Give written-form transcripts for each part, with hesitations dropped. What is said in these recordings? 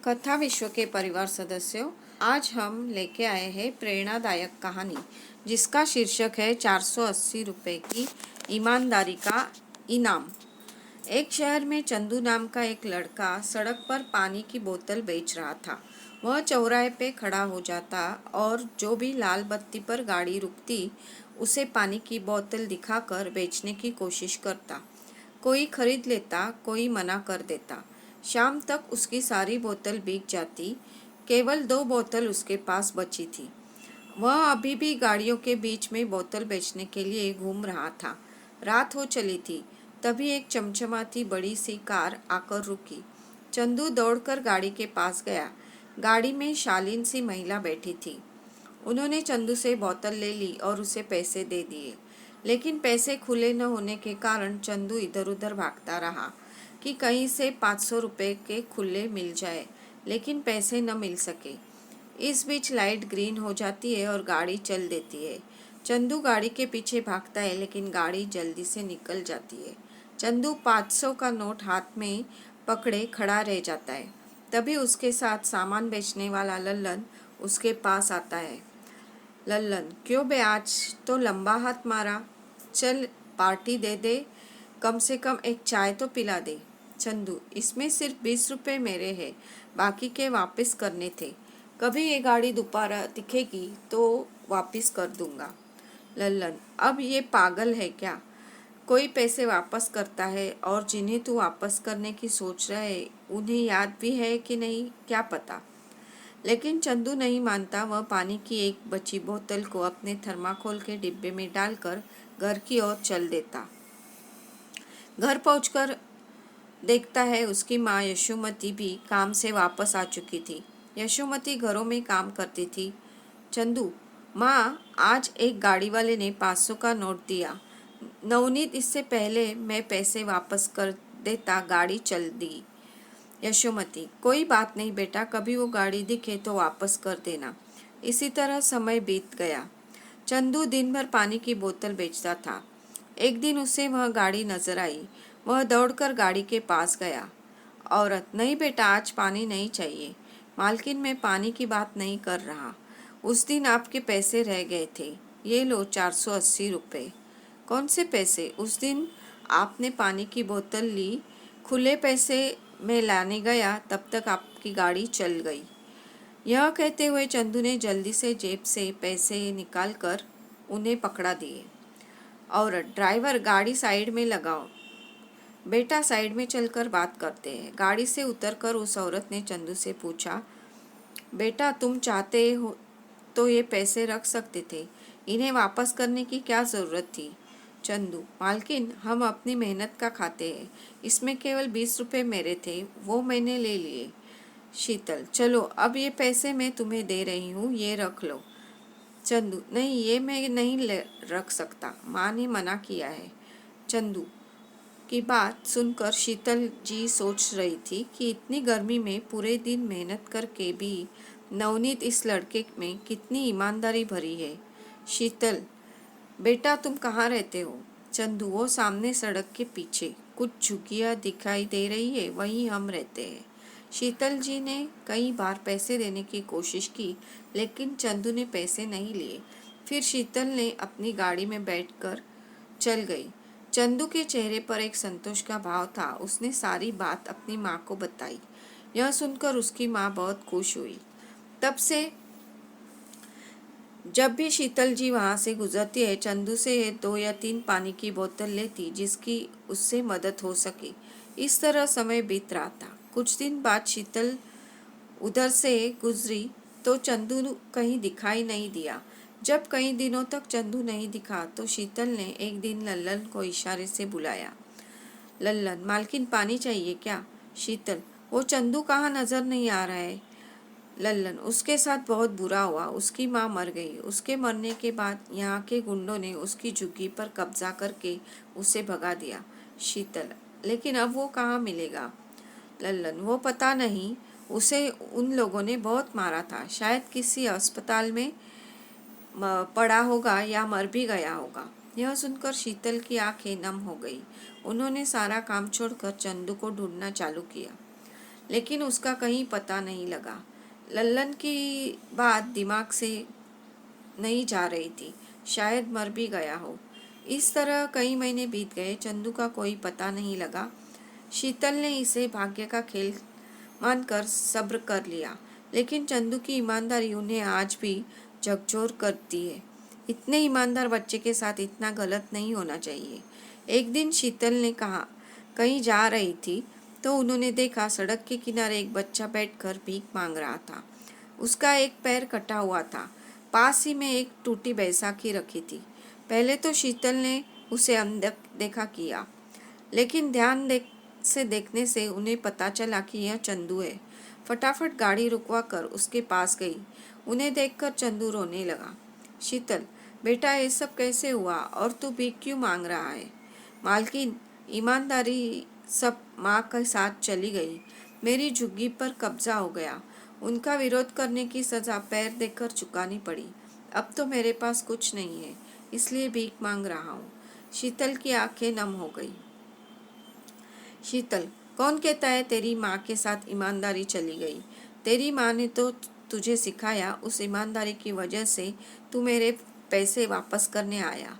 कथा विश्व के परिवार सदस्यों, आज हम लेके आए हैं प्रेरणादायक कहानी जिसका शीर्षक है 480 रुपये की ईमानदारी का इनाम। एक शहर में चंदू नाम का एक लड़का सड़क पर पानी की बोतल बेच रहा था। वह चौराहे पे खड़ा हो जाता और जो भी लाल बत्ती पर गाड़ी रुकती उसे पानी की बोतल दिखाकर बेचने की कोशिश करता। कोई खरीद लेता, कोई मना कर देता। शाम तक उसकी सारी बोतल बिक जाती। केवल 2 बोतल उसके पास बची थी। वह अभी भी गाड़ियों के बीच में बोतल बेचने के लिए घूम रहा था। रात हो चली थी। तभी एक चमचमाती बड़ी सी कार आकर रुकी। चंदू दौड़कर गाड़ी के पास गया। गाड़ी में शालीन सी महिला बैठी थी। उन्होंने चंदू से बोतल ले ली और उसे पैसे दे दिए, लेकिन पैसे खुले न होने के कारण चंदू इधर उधर भागता रहा कि कहीं से 500 रुपये के खुले मिल जाए, लेकिन पैसे न मिल सके। इस बीच लाइट ग्रीन हो जाती है और गाड़ी चल देती है। चंदू गाड़ी के पीछे भागता है, लेकिन गाड़ी जल्दी से निकल जाती है। चंदू 500 का नोट हाथ में पकड़े खड़ा रह जाता है। तभी उसके साथ सामान बेचने वाला लल्लन उसके पास आता है। लल्लन, क्यों बे, आज तो लंबा हाथ मारा। चल पार्टी दे दे, कम से कम एक चाय तो पिला दे। चंदू, इसमें सिर्फ 20 रुपये मेरे हैं, बाकी के वापस करने थे। कभी ये गाड़ी दोबारा दिखेगी तो वापस कर दूंगा। लल्लन, अब ये पागल है क्या? कोई पैसे वापस करता है और जिन्हें तू वापस करने की सोच रहा है उन्हें याद भी है कि नहीं क्या पता। लेकिन चंदू नहीं मानता। वह पानी की एक बची बोतल को अपने थर्माकोल के डिब्बे में डालकर घर की ओर चल देता। घर पहुंचकर देखता है उसकी माँ यशोमती भी काम से वापस आ चुकी थी। यशोमती घरों में काम करती थी। चंदू, माँ, आज एक गाड़ी वाले ने 500 का नोट दिया। नवनीत, इससे पहले मैं पैसे वापस कर देता गाड़ी चल दी। यशोमती, कोई बात नहीं बेटा, कभी वो गाड़ी दिखे तो वापस कर देना। इसी तरह समय बीत गया। चंदू दिन भर पानी की बोतल बेचता था। एक दिन उसे वह गाड़ी नजर आई। वह दौड़कर गाड़ी के पास गया। औरत, नहीं बेटा, आज पानी नहीं चाहिए। मालकिन, मैं पानी की बात नहीं कर रहा। उस दिन आपके पैसे रह गए थे। ये लो 480 रुपये। कौन से पैसे? उस दिन आपने पानी की बोतल ली। खुले पैसे मैं लाने गया, तब तक आपकी गाड़ी चल गई। यह कहते हुए चंदू ने जल्दी से जेब से पैसे निकालकर उन्हें पकड़ा दिए। औरत, ड्राइवर, गाड़ी साइड में लगाओ। बेटा, साइड में चलकर बात करते हैं। गाड़ी से उतरकर उस औरत ने चंदू से पूछा, बेटा, तुम चाहते हो तो ये पैसे रख सकते थे, इन्हें वापस करने की क्या ज़रूरत थी? चंदू, मालकिन, हम अपनी मेहनत का खाते हैं। इसमें केवल 20 रुपये मेरे थे, वो मैंने ले लिए। शीतल, चलो अब ये पैसे मैं तुम्हें दे रही हूँ, ये रख लो। चंदू, नहीं, ये मैं नहीं रख सकता, माँ ने मना किया है। चंदू की बात सुनकर शीतल जी सोच रही थी कि इतनी गर्मी में पूरे दिन मेहनत करके भी नवनीत इस लड़के में कितनी ईमानदारी भरी है। शीतल, बेटा, तुम कहाँ रहते हो? चंदू, वो सामने सड़क के पीछे कुछ झुग्गियाँ दिखाई दे रही है, वहीं हम रहते हैं। शीतल जी ने कई बार पैसे देने की कोशिश की, लेकिन चंदू ने पैसे नहीं लिए। फिर शीतल ने अपनी गाड़ी में बैठकर चल गई। चंदू के चेहरे पर एक संतोष का भाव था। उसने सारी बात अपनी माँ को बताई। यह सुनकर उसकी माँ बहुत खुश हुई। तब से जब भी शीतल जी वहाँ से गुजरती है, चंदू से 2 या 3 पानी की बोतल लेती जिसकी उससे मदद हो सके। इस तरह समय बीत रहा था। कुछ दिन बाद शीतल उधर से गुजरी तो चंदू कहीं दिखाई नहीं दिया। जब कई दिनों तक चंदू नहीं दिखा तो शीतल ने एक दिन लल्लन को इशारे से बुलाया। लल्लन, मालकिन, पानी चाहिए क्या? शीतल, वो चंदू कहाँ नजर नहीं आ रहा है। लल्लन, उसके साथ बहुत बुरा हुआ, उसकी माँ मर गई। उसके मरने के बाद यहाँ के गुंडों ने उसकी झुग्गी पर कब्जा करके उसे भगा दिया। शीतल, लेकिन अब वो कहाँ मिलेगा? लल्लन, वो पता नहीं, उसे उन लोगों ने बहुत मारा था। शायद किसी अस्पताल में पड़ा होगा या मर भी गया होगा। यह सुनकर शीतल की आंखें नम हो गई। उन्होंने सारा काम छोड़कर चंदू को ढूंढना चालू किया। लेकिन उसका कहीं पता नहीं लगा। लल्लन की बात दिमाग से नहीं जा रही थी, शायद मर भी गया हो। इस तरह कई महीने बीत गए, चंदू का कोई पता नहीं लगा। शीतल ने इसे भाग्य का खेल मानकर सब्र कर लिया, लेकिन चंदू की ईमानदारी उन्हें आज भी झकझोर करती है। इतने ईमानदार बच्चे के साथ इतना गलत नहीं होना चाहिए। एक दिन शीतल ने कहा कहीं जा रही थी तो उन्होंने देखा सड़क के किनारे एक बच्चा बैठकर भीख मांग रहा था। उसका एक पैर कटा हुआ था। पास ही में एक टूटी बैसाखी रखी थी। पहले तो शीतल ने उसे अनदेखा किया, लेकिन से देखने से उन्हें पता चला कि यह चंदू है। फटाफट गाड़ी रुकवा कर उसके पास गई। उन्हें देखकर चंदू रोने लगा। शीतल, बेटा ये सब कैसे हुआ और तू भीख क्यों मांग रहा है? मालकिन, ईमानदारी सब माँ के साथ चली गई। मेरी झुग्गी पर कब्जा हो गया। उनका विरोध करने की सज़ा पैर देकर चुकानी पड़ी। अब तो मेरे पास कुछ नहीं है, इसलिए भीख मांग रहा हूँ। शीतल की आंखें नम हो गई। शीतल, कौन कहता है तेरी माँ के साथ ईमानदारी चली गई? तेरी माँ ने तो तुझे सिखाया, उस ईमानदारी की वजह से तू मेरे पैसे वापस करने आया।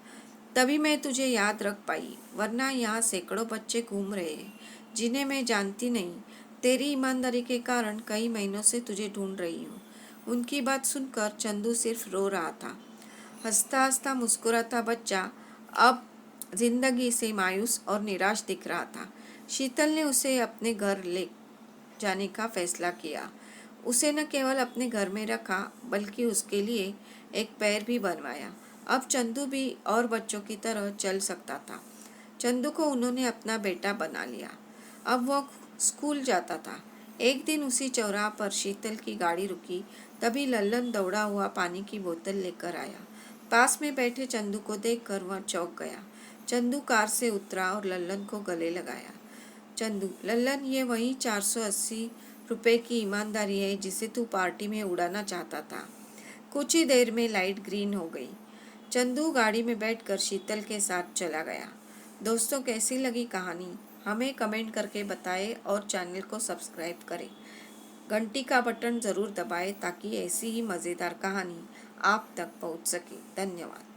तभी मैं तुझे याद रख पाई, वरना यहाँ सैकड़ों बच्चे घूम रहे हैं जिन्हें मैं जानती नहीं। तेरी ईमानदारी के कारण कई महीनों से तुझे ढूंढ रही हूँ। उनकी बात सुनकर चंदू सिर्फ रो रहा था। हंसता हंसता मुस्कुराता बच्चा अब जिंदगी से मायूस और निराश दिख रहा था। शीतल ने उसे अपने घर ले जाने का फैसला किया। उसे न केवल अपने घर में रखा, बल्कि उसके लिए एक पैर भी बनवाया। अब चंदू भी और बच्चों की तरह चल सकता था। चंदू को उन्होंने अपना बेटा बना लिया। अब वो स्कूल जाता था। एक दिन उसी चौराहा पर शीतल की गाड़ी रुकी। तभी लल्लन दौड़ा हुआ पानी की बोतल लेकर आया। पास में बैठे चंदू को देखकर वह चौंक गया। चंदू कार से उतरा और लल्लन को गले लगाया। चंदू, लल्लन, ये वही 480 रुपए की ईमानदारी है जिसे तू पार्टी में उड़ाना चाहता था। कुछ ही देर में लाइट ग्रीन हो गई। चंदू गाड़ी में बैठकर शीतल के साथ चला गया। दोस्तों, कैसी लगी कहानी हमें कमेंट करके बताएं और चैनल को सब्सक्राइब करें। घंटी का बटन ज़रूर दबाएं ताकि ऐसी ही मज़ेदार कहानी आप तक पहुंच सके। धन्यवाद।